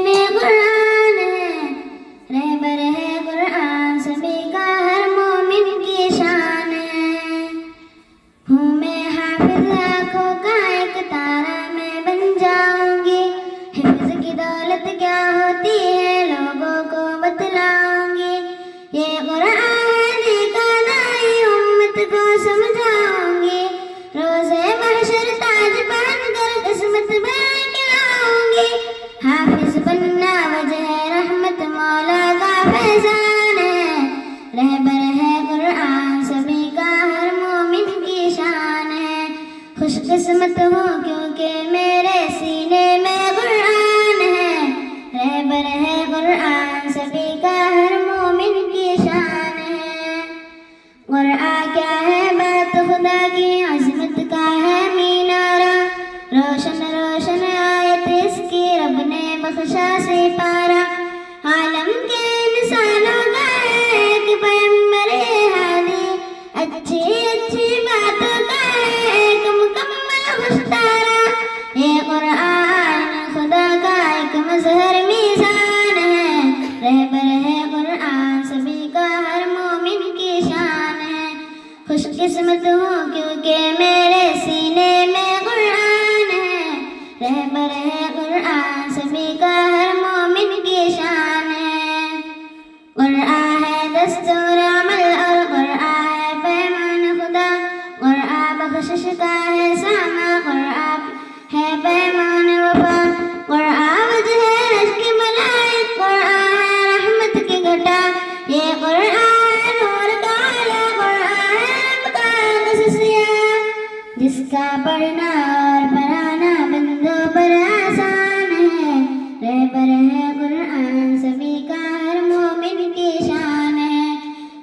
में कुरान है, रहबर है कुरान सभी का हर मोमिन की शान है। हूँ मैं हाफिज आँखों का एक तारा मैं बन जाऊंगी, हिफ्ज की दौलत क्या होती है लोगों को बतलाऊंगी। ये कुरान का दाई उम्मत को समझाऊंगी, रोज़े महशर ताज पहनकर किस्मत बयां खिलाऊंगी। हाफिज बनना वजह रहमत मौला का फैज़ान है, रहबर है कुरान सभी का हर मोमिन की शान है। खुशकिस्मत हूँ क्योंकि मेरे सीने में कुरान है, रहबर है कुरान सभी का हर मोमिन की शान है। कुरान क्या है बात खुदा की अज़मत का है मीनारा, रोशन रोशन आयत इसकी रब ने बख्शा से पारा। आलम के इंसानों का है एक पैगंबर हादी, अच्छी अच्छी बातों का है एक मुकम्मल खुशतारा। ये कुरान खुदा का एक मज़हर मीज़ान है, रहबर है कुरान सभी का हर मोमिन की शान है। खुशकिस्मत हूँ क्योंकि मेरे सीने में कुरान है, रहबर है कुरान सभी का हर मोमिन की शान है। कुरान है दस्तूर अमल और कुरान है पैमान खुदा, कुरान बख्शिश का है सामा, कुरान है पैमान वफा। कुरान वजह है रश्क मलाइक, कुरान है रहमत की घटा। ये कुरान है नूर का आला, कुरान है रब का क़ससिया, जिसका पढ़ना और पढ़ाना बंदों पर आसान है, रहबर है कुरान सभी का हर मोमिन की शान है।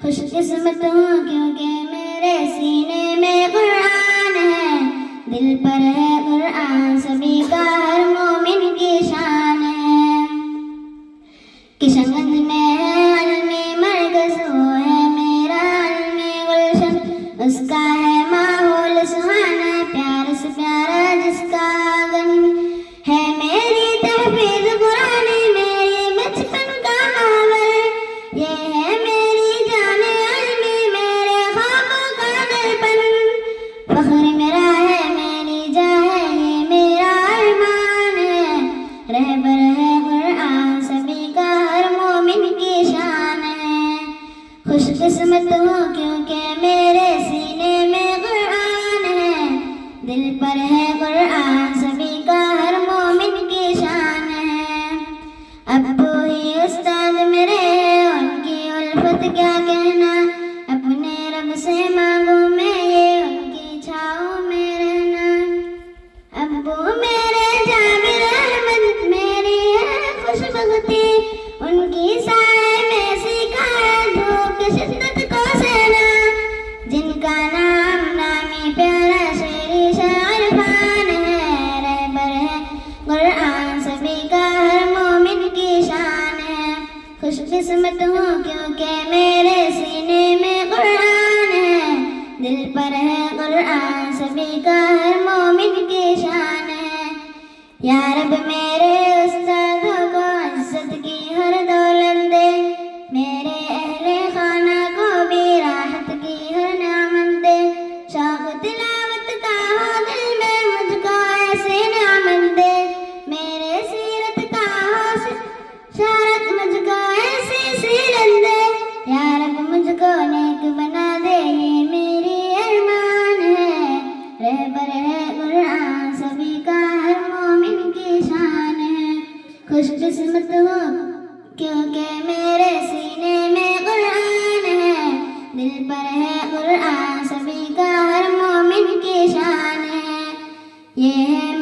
खुशकिस्मत हूँ क्योंकि मेरे सीने में कुरान है, दिल पर है कुरान सभी का हर मोमिन की शान है। किशनगंज में है अलमी मरकज़, वो है मेरा अलमी गुलशन, उसका है माहौल सुहाना, प्यार से प्यारा जिसका आंगन है। मेरी तहफ़ीज़ कुरानी मेरी बचपन का मावल, ये है मेरी जाने अलमी मेरे ख्वाबों का दर्पण। फ़ख्र मेरा है मेरी जान है ये मेरा अरमान है, रहबर है कुरान सभी का हर मोमिन की शान है। खुशकिस्मत हूँ क्योंकि मेरे सीने में कुरान है, दिल पर है कुरान सभी का हर मोमिन की शान है। अब्बू ही उस्ताद मेरे हैं उनकी उल्फत क्या कहना, अपने रब से मांगू मैं ये उनकी छाँव में रहना। अब्बू मेरे जाबिर अहमद मेरी है खुशबख्ती, उनकी साए में सीखा है धूप शिद्दत को सहना। जिनका नाम नामी प्यारा शेरी शायर फान है, रहबर है कुरान सभी का हर मोमिन की शान है। खुशकिस्मत हूँ क्योंकि मेरे सीने में कुरान है, दिल पर है कुरान सभी का हर मोमिन की शान है। या रब मेरे उस्तादों को इज्जत की हर दौलत दे, मेरे अहले खाना को भी राहत की हर नेमत दे। शौक़ तिलावत का हो दिल में मुझको ऐसे नेमत दे, मेरे सीरत का हो शारत मुझको ऐसी सीरत दे। या रब मुझको नेक बना दे ये मेरी अरमान है, रहबर है कुरान सभी का हर मोमिन की शान है। खुशकिस्मत हूँ क्योंकि मेरे सीने में कुरान है, दिल पर है कुरान सभी का हर मोमिन की शान है। ये है